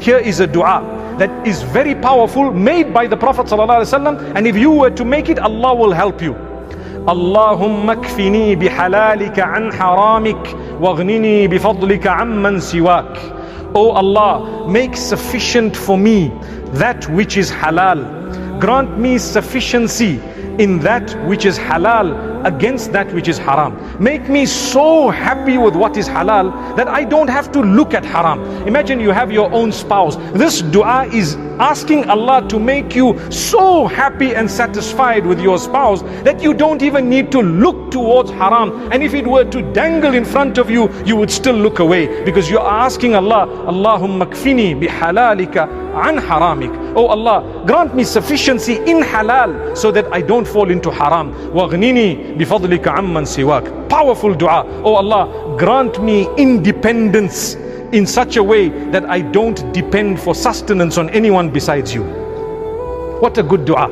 Here is a dua that is very powerful, made by the Prophet ﷺ, and if you were to make it, Allah will help you. Allahumma kfini bihalalika an haramik waghnini bifadlika amman siwak. O Allah, make sufficient for me that which is halal. Grant me sufficiency in that which is halal against that which is haram. Make me so happy with what is halal that I don't have to look at haram. Imagine you have your own spouse. This dua is asking Allah to make you so happy and satisfied with your spouse that you don't even need to look towards haram. And if it were to dangle in front of you, you would still look away, because you are asking Allah, Allahumma kfini bihalalika an haramik. Oh Allah, grant me sufficiency in halal so that I don't fall into haram. Waghnini bifadlika amman siwak. Powerful dua. Oh Allah, grant me independence in such a way that I don't depend for sustenance on anyone besides you. What a good dua.